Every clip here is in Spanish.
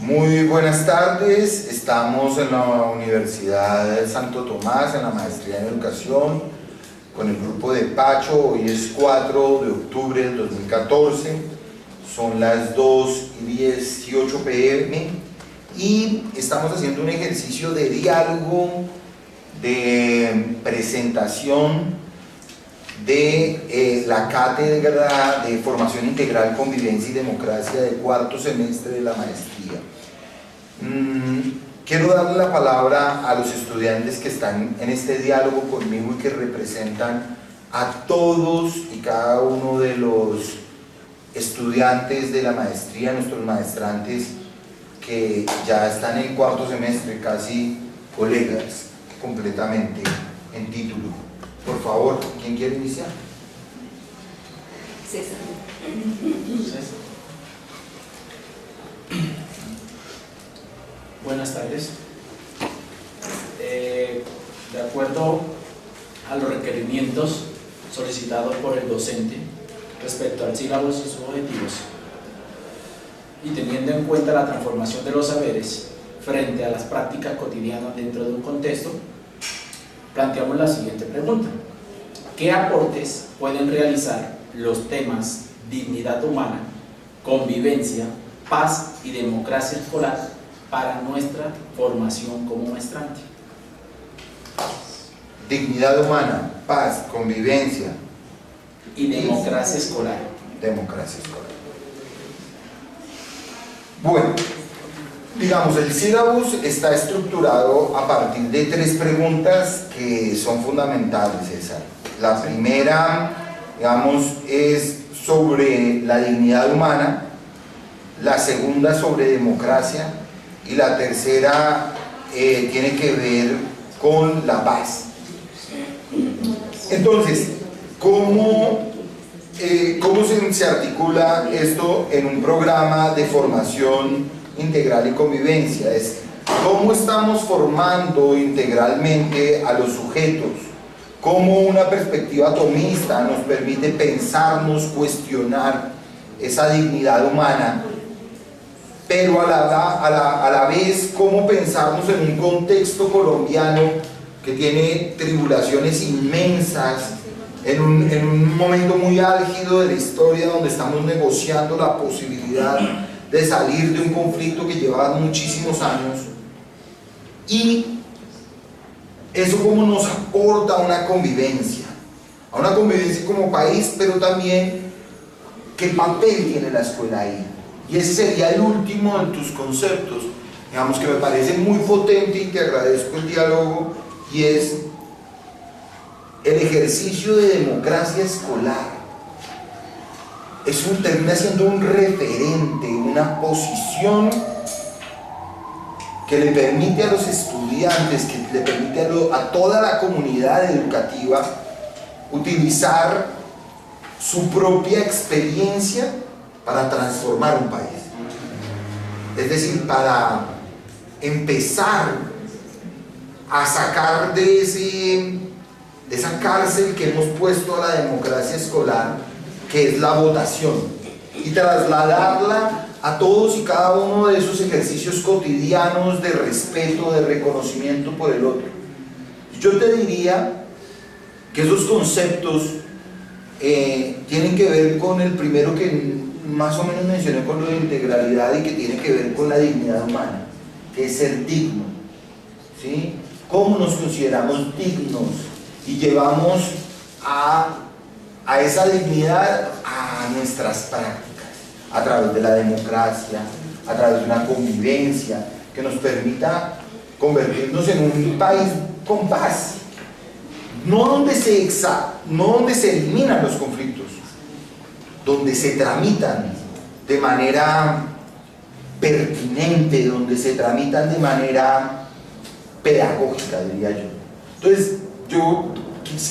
Muy buenas tardes, estamos en la Universidad de Santo Tomás, en la maestría en educación, con el grupo de Pacho. Hoy es 4 de octubre del 2014, son las 2:18 p.m. y estamos haciendo un ejercicio de diálogo, de presentación de la cátedra de Formación Integral, Convivencia y Democracia de cuarto semestre de la maestría. Quiero darle la palabra a los estudiantes que están en este diálogo conmigo y que representan a todos y cada uno de los estudiantes de la maestría, nuestros maestrantes que ya están en cuarto semestre, casi colegas completamente en título. Por favor, ¿quién quiere iniciar? César. Buenas tardes. De acuerdo a los requerimientos solicitados por el docente respecto al sílabo y sus objetivos, y teniendo en cuenta la transformación de los saberes frente a las prácticas cotidianas dentro de un contexto, planteamos la siguiente pregunta: ¿qué aportes pueden realizar los temas dignidad humana, convivencia, paz y democracia escolar para nuestra formación como maestrante? Dignidad humana, paz, convivencia y democracia escolar. Democracia escolar. Bueno, digamos, el sílabus está estructurado a partir de 3 preguntas que son fundamentales, César. La primera, digamos, es sobre la dignidad humana, la segunda sobre democracia y la tercera tiene que ver con la paz. Entonces, ¿cómo se articula esto en un programa de formación integral y convivencia? Es cómo estamos formando integralmente a los sujetos, cómo una perspectiva atomista nos permite pensarnos, cuestionar esa dignidad humana, pero a la vez cómo pensarnos en un contexto colombiano que tiene tribulaciones inmensas, en un momento muy álgido de la historia donde estamos negociando la posibilidad de salir de un conflicto que llevaba muchísimos años. Y eso cómo nos aporta a una convivencia como país, pero también qué papel tiene la escuela ahí. Y ese sería el último de tus conceptos, digamos, que me parece muy potente y te agradezco el diálogo, y es el ejercicio de democracia escolar. Termina siendo un referente, una posición que le permite a los estudiantes, que le permite a toda la comunidad educativa utilizar su propia experiencia para transformar un país. Es decir, para empezar a sacar de esa cárcel que hemos puesto a la democracia escolar, que es la votación, y trasladarla a todos y cada uno de esos ejercicios cotidianos de respeto, de reconocimiento por el otro. Yo te diría que esos conceptos tienen que ver con el primero que más o menos mencioné, con lo de integralidad, y que tiene que ver con la dignidad humana, que es ser digno, ¿sí? ¿Cómo nos consideramos dignos y llevamos a esa dignidad a nuestras prácticas, a través de la democracia, a través de una convivencia que nos permita convertirnos en un país con paz, no donde se eliminan los conflictos, donde se tramitan de manera pertinente, donde se tramitan de manera pedagógica, diría yo. Entonces, yo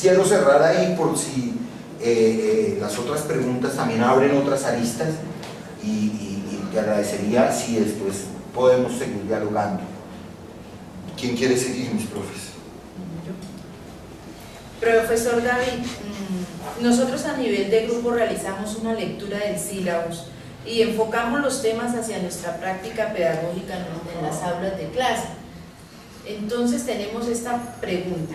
quiero cerrar ahí por si las otras preguntas también abren otras aristas, y te agradecería si después podemos seguir dialogando. ¿Quién quiere seguir, mis profes? Profesor David, nosotros a nivel de grupo realizamos una lectura del sílabus y enfocamos los temas hacia nuestra práctica pedagógica en las aulas de clase. Entonces tenemos esta pregunta: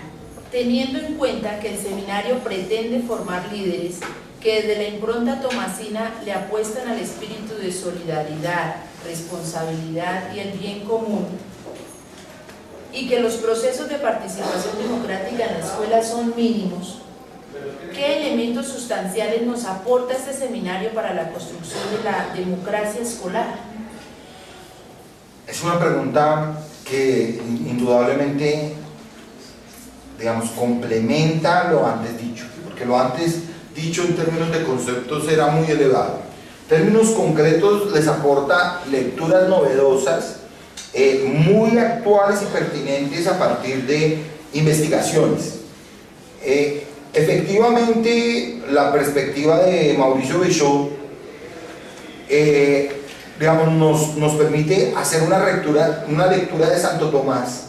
teniendo en cuenta que el seminario pretende formar líderes que desde la impronta tomasina le apuestan al espíritu de solidaridad, responsabilidad y el bien común, y que los procesos de participación democrática en la escuela son mínimos, ¿qué elementos sustanciales nos aporta este seminario para la construcción de la democracia escolar? Es una pregunta que indudablemente, digamos, complementa lo antes dicho, porque lo antes dicho en términos de conceptos era muy elevado. En términos concretos les aporta lecturas novedosas, muy actuales y pertinentes a partir de investigaciones. Efectivamente, la perspectiva de Mauricio Béchot, digamos, nos permite hacer una lectura de Santo Tomás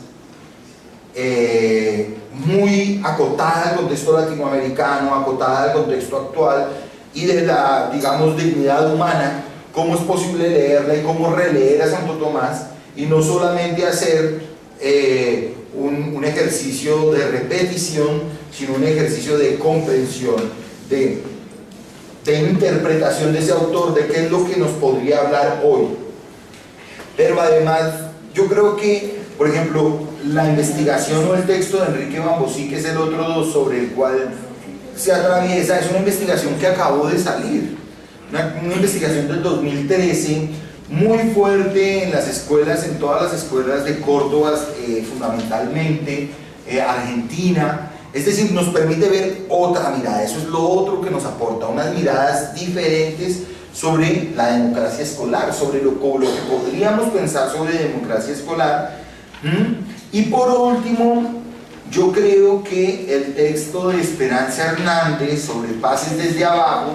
muy acotada al contexto latinoamericano, acotada al contexto actual y de la, digamos, dignidad humana, cómo es posible leerla y cómo releer a Santo Tomás y no solamente hacer un ejercicio de repetición, sino un ejercicio de comprensión, de interpretación de ese autor, de qué es lo que nos podría hablar hoy. Pero además, yo creo que, por ejemplo, la investigación o el texto de Enrique Bambosí, que es el otro sobre el cual se atraviesa, es una investigación que acabó de salir, una investigación del 2013, muy fuerte en las escuelas, en todas las escuelas de Córdoba, fundamentalmente, Argentina. Es decir, nos permite ver otra mirada, eso es lo otro que nos aporta, unas miradas diferentes sobre la democracia escolar, sobre lo que podríamos pensar sobre democracia escolar. Y por último, yo creo que el texto de Esperanza Hernández sobre Pases desde abajo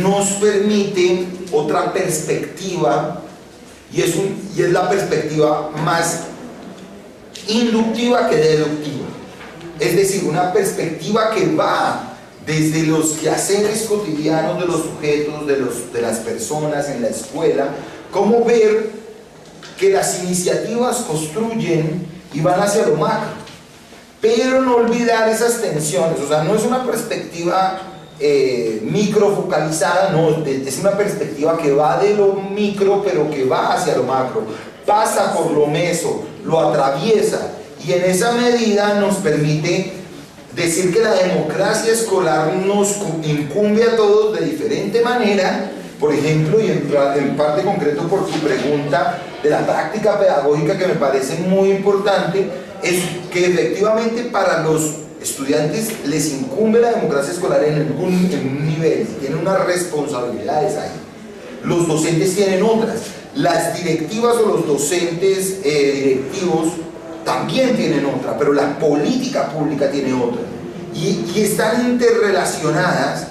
nos permite otra perspectiva, y es la perspectiva más inductiva que deductiva. Es decir, una perspectiva que va desde los quehaceres cotidianos de los sujetos, de las personas en la escuela, cómo ver que las iniciativas construyen y van hacia lo macro, pero no olvidar esas tensiones. O sea, no es una perspectiva microfocalizada, no, es una perspectiva que va de lo micro, pero que va hacia lo macro, pasa por lo meso, lo atraviesa, y en esa medida nos permite decir que la democracia escolar nos incumbe a todos de diferente manera. Por ejemplo, y en parte concreto por tu pregunta de la práctica pedagógica, que me parece muy importante, es que efectivamente para los estudiantes les incumbe la democracia escolar en un nivel, tienen unas responsabilidades ahí. Los docentes tienen otras, las directivas o los docentes directivos también tienen otra, pero la política pública tiene otra, y están interrelacionadas,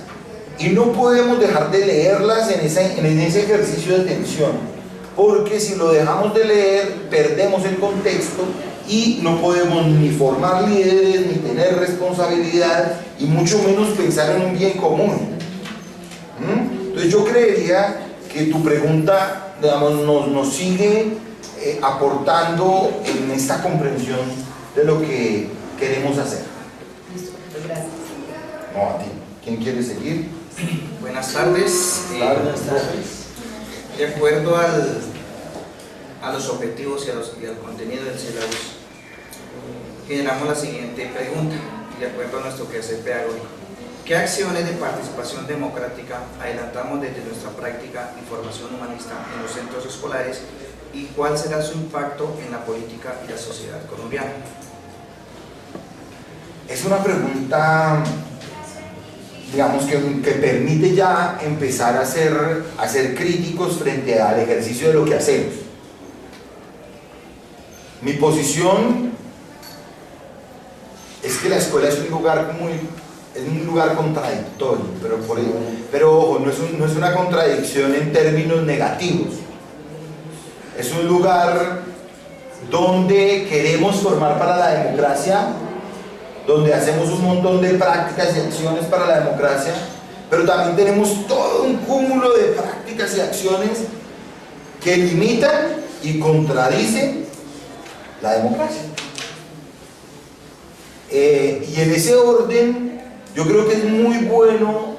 y no podemos dejar de leerlas en ese ejercicio de tensión, porque si lo dejamos de leer perdemos el contexto y no podemos ni formar líderes, ni tener responsabilidad, y mucho menos pensar en un bien común. Entonces yo creería que tu pregunta, digamos, nos sigue aportando en esta comprensión de lo que queremos hacer. Listo, gracias. No, a ti. ¿Quién quiere seguir? Buenas tardes. Buenas tardes. De acuerdo a los objetivos y al contenido del syllabus, generamos la siguiente pregunta, de acuerdo a nuestro quehacer pedagógico. ¿Qué acciones de participación democrática adelantamos desde nuestra práctica y formación humanista en los centros escolares, y cuál será su impacto en la política y la sociedad colombiana? Es una pregunta, digamos, que permite ya empezar a ser críticos frente al ejercicio de lo que hacemos. Mi posición es que la escuela es un lugar contradictorio, pero ojo, no es una contradicción en términos negativos. Es un lugar donde queremos formar para la democracia, donde hacemos un montón de prácticas y acciones para la democracia, pero también tenemos todo un cúmulo de prácticas prácticas y acciones que limitan y contradicen la democracia. Y en ese orden, yo creo que es muy bueno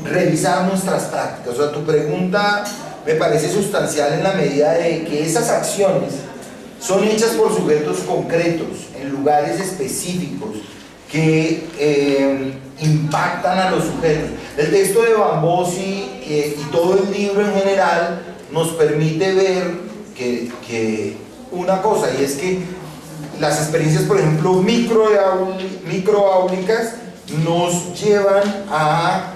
revisar nuestras prácticas. O sea, tu pregunta me parece sustancial en la medida de que esas acciones son hechas por sujetos concretos, en lugares específicos, que impactan a los sujetos. El texto de Bambosi y todo el libro en general nos permite ver que una cosa, y es que las experiencias, por ejemplo, microáulicas nos llevan a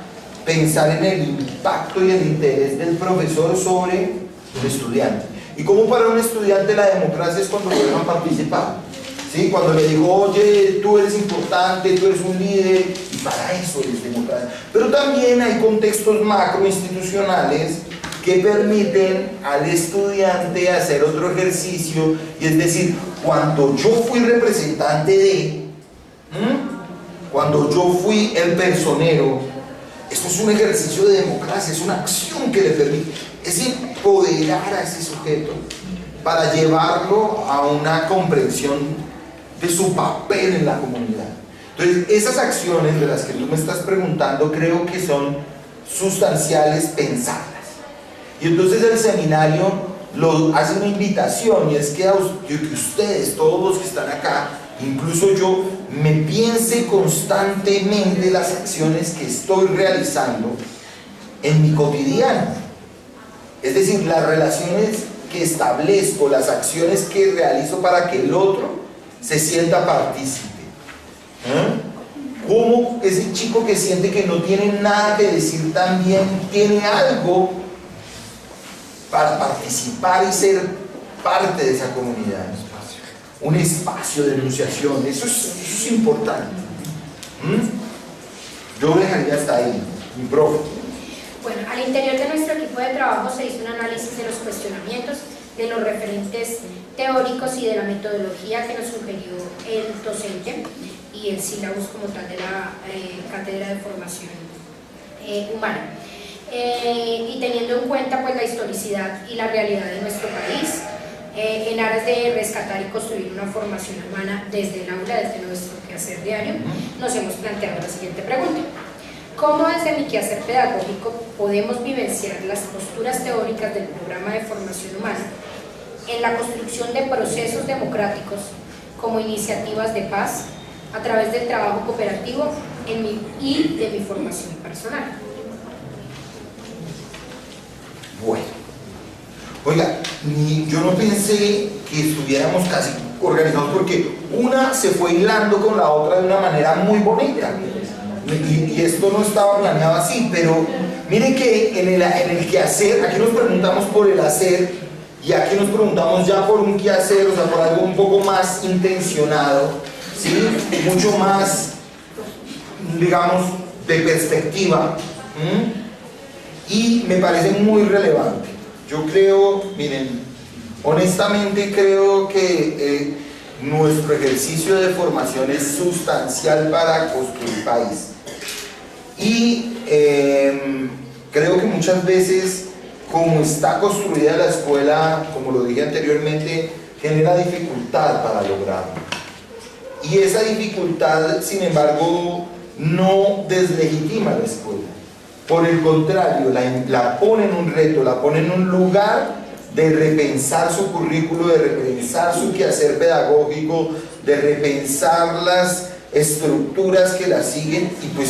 pensar en el impacto y el interés del profesor sobre el estudiante. Y como para un estudiante la democracia es cuando lo dejan participar, ¿sí? Cuando le digo, oye, tú eres importante, tú eres un líder, y para eso eres democracia. Pero también hay contextos macroinstitucionales que permiten al estudiante hacer otro ejercicio, y es decir, cuando yo fui representante de, cuando yo fui el personero, esto es un ejercicio de democracia, es una acción que le permite, es empoderar a ese sujeto para llevarlo a una comprensión de su papel en la comunidad. Entonces, esas acciones de las que tú me estás preguntando creo que son sustanciales pensarlas. Y entonces el seminario hace una invitación, y es que ustedes, todos los que están acá, incluso yo, me piense constantemente las acciones que estoy realizando en mi cotidiano. Es decir, las relaciones que establezco, las acciones que realizo para que el otro se sienta partícipe. ¿Cómo ese chico que siente que no tiene nada que decir también tiene algo para participar y ser parte de esa comunidad? Un espacio de enunciación, eso es importante. Yo dejaría hasta ahí, mi profe. Bueno, al interior de nuestro equipo de trabajo se hizo un análisis de los cuestionamientos, de los referentes teóricos y de la metodología que nos sugirió el docente y el sílabus como tal de la Cátedra de Formación Humana. Y teniendo en cuenta pues la historicidad y la realidad de nuestro país, en aras de rescatar y construir una formación humana desde el aula, desde nuestro quehacer diario, nos hemos planteado la siguiente pregunta: ¿cómo desde mi quehacer pedagógico podemos vivenciar las posturas teóricas del programa de formación humana en la construcción de procesos democráticos como iniciativas de paz a través del trabajo cooperativo y de mi formación personal? Bueno, oiga, yo no pensé que estuviéramos casi organizados, porque una se fue hilando con la otra de una manera muy bonita, y esto no estaba planeado así. Pero miren que en el quehacer, aquí nos preguntamos por el hacer, y aquí nos preguntamos ya por un quehacer, o sea, por algo un poco más intencionado, ¿sí? Mucho más, digamos, de perspectiva. Y me parece muy relevante. Yo creo, miren, honestamente creo que nuestro ejercicio de formación es sustancial para construir país. Y creo que muchas veces, como está construida la escuela, como lo dije anteriormente, genera dificultad para lograrlo. Y esa dificultad, sin embargo, no deslegitima la escuela. Por el contrario, la pone en un reto, la pone en un lugar de repensar su currículo, de repensar su quehacer pedagógico, de repensar las estructuras que la siguen. Y pues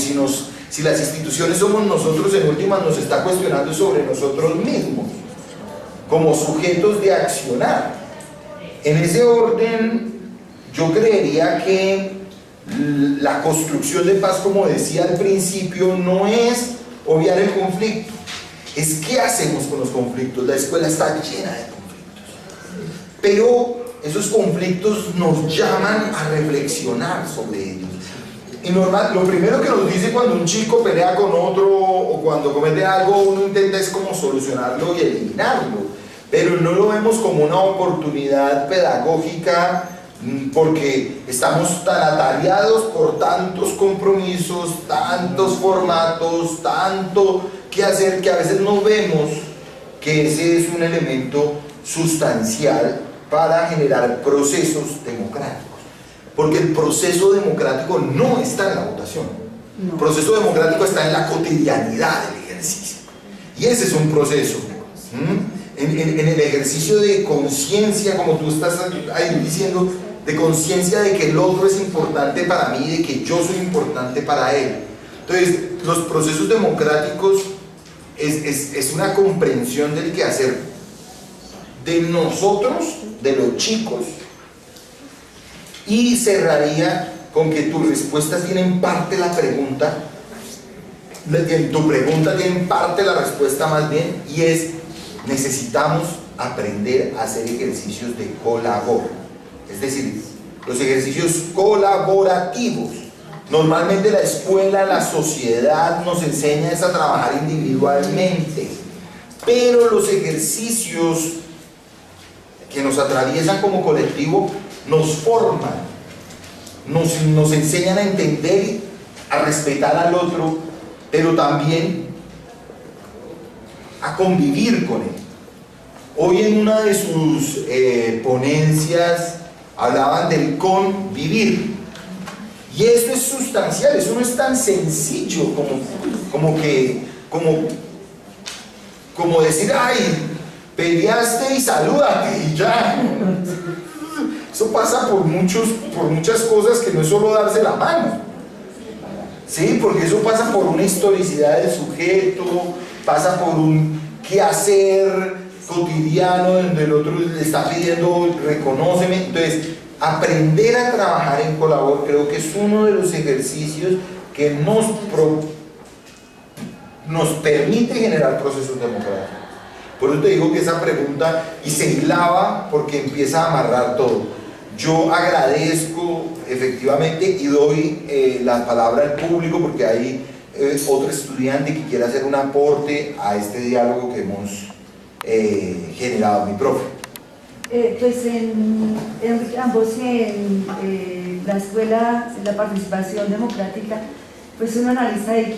si las instituciones somos nosotros, en últimas nos está cuestionando sobre nosotros mismos como sujetos de accionar. En ese orden, yo creería que la construcción de paz, como decía al principio, no es obviar el conflicto, es qué hacemos con los conflictos. La escuela está llena de conflictos, pero esos conflictos nos llaman a reflexionar sobre ellos. Y lo primero que nos dice cuando un chico pelea con otro o cuando comete algo, uno intenta es como solucionarlo y eliminarlo, pero no lo vemos como una oportunidad pedagógica, porque estamos tan atareados por tantos compromisos, tantos formatos, tanto que hacer, que a veces no vemos que ese es un elemento sustancial para generar procesos democráticos. Porque el proceso democrático no está en la votación. El proceso democrático está en la cotidianidad del ejercicio. Y ese es un proceso. En el ejercicio de conciencia, como tú estás ahí diciendo, de conciencia de que el otro es importante para mí, de que yo soy importante para él. Entonces, los procesos democráticos es una comprensión del quehacer de nosotros, de los chicos, y cerraría con que tu respuesta tiene en parte la pregunta, tu pregunta tiene en parte la respuesta más bien, y es: necesitamos aprender a hacer ejercicios de colabor, es decir, los ejercicios colaborativos. Normalmente la escuela, la sociedad nos enseña es a trabajar individualmente, pero los ejercicios que nos atraviesan como colectivo nos forman, nos enseñan a entender, a respetar al otro, pero también a convivir con él. Hoy en una de sus ponencias hablaban del convivir, y esto es sustancial, eso no es tan sencillo como decir: ay, peleaste y salúdate y ya. Eso pasa por muchas cosas, que no es solo darse la mano, ¿sí? Porque eso pasa por una historicidad del sujeto, pasa por un quehacer cotidiano donde el otro le está pidiendo reconóceme. Entonces, aprender a trabajar en colabor creo que es uno de los ejercicios que nos permite generar procesos democráticos. Por eso te digo que esa pregunta, y se hilaba porque empieza a amarrar todo. Yo agradezco efectivamente y doy la palabra al público, porque hay otro estudiante que quiere hacer un aporte a este diálogo que hemos generado. Mi profe. Pues en ambos, en la escuela, la participación democrática, pues uno analiza ahí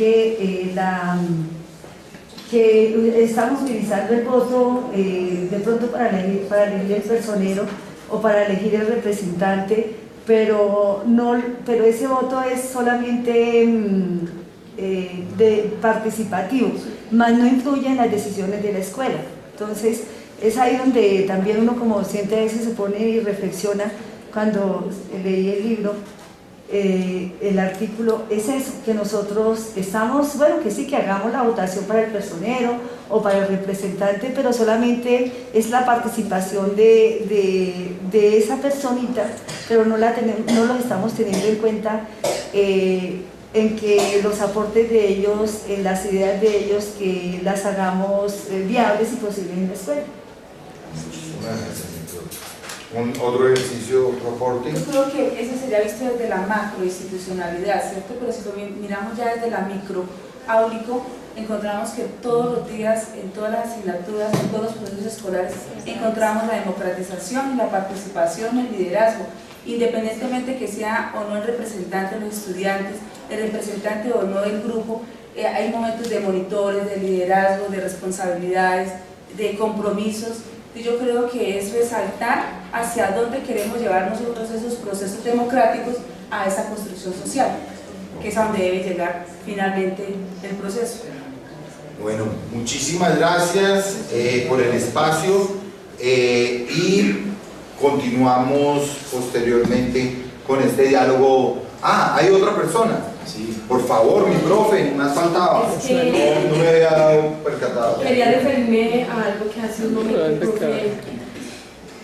que estamos utilizando el voto de pronto para elegir el personero o para elegir el representante, pero ese voto es solamente participativo, más no influye en las decisiones de la escuela. Entonces es ahí donde también uno como docente a veces se pone y reflexiona. Cuando leí el libro, el artículo, es eso, que nosotros estamos, bueno, que sí, que hagamos la votación para el personero o para el representante, pero solamente es la participación de esa personita, pero no lo estamos teniendo en cuenta en que los aportes de ellos, en las ideas de ellos, que las hagamos viables y posibles en la escuela. Otro ejercicio, otro aporte. Yo creo que eso sería visto desde la macroinstitucionalidad, ¿cierto? Pero si lo miramos ya desde la micro áulico, encontramos que todos los días, en todas las asignaturas, en todos los procesos escolares, encontramos la democratización, la participación, el liderazgo, independientemente que sea o no el representante de los estudiantes, el representante o no del grupo. Hay momentos de monitores, de liderazgo, de responsabilidades, de compromisos. Y yo creo que es resaltar hacia dónde queremos llevar nosotros esos procesos democráticos a esa construcción social, que es a donde debe llegar finalmente el proceso. Bueno, muchísimas gracias por el espacio y continuamos posteriormente con este diálogo. Ah, hay otra persona. Sí. Por favor, mi profe, me has faltado. Es que no me había dado percatado. Quería referirme a algo que hace un momento el profe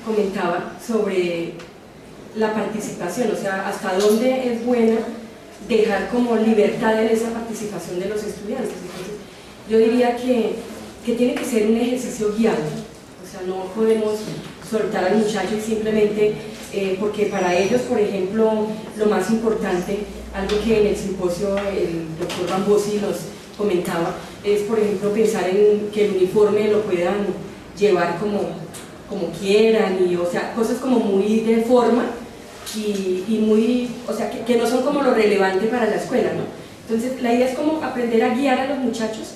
comentaba sobre la participación, o sea, hasta dónde es buena dejar como libertad en esa participación de los estudiantes. Entonces, yo diría que tiene que ser un ejercicio guiado, o sea, no podemos soltar al muchacho y simplemente, porque para ellos, por ejemplo, lo más importante, algo que en el simposio el doctor Rambosi nos comentaba, es por ejemplo pensar en que el uniforme lo puedan llevar como quieran, y o sea, cosas como muy de forma y muy, o sea, que no son como lo relevante para la escuela, ¿no? Entonces la idea es como aprender a guiar a los muchachos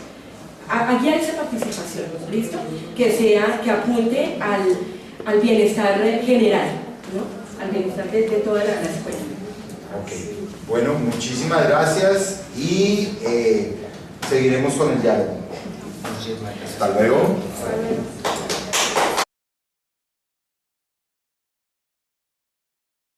a guiar esa participación, ¿listo? Que apunte al bienestar general, ¿no? Al bienestar de toda la escuela. Ok, bueno, muchísimas gracias y seguiremos con el diálogo. Hasta luego.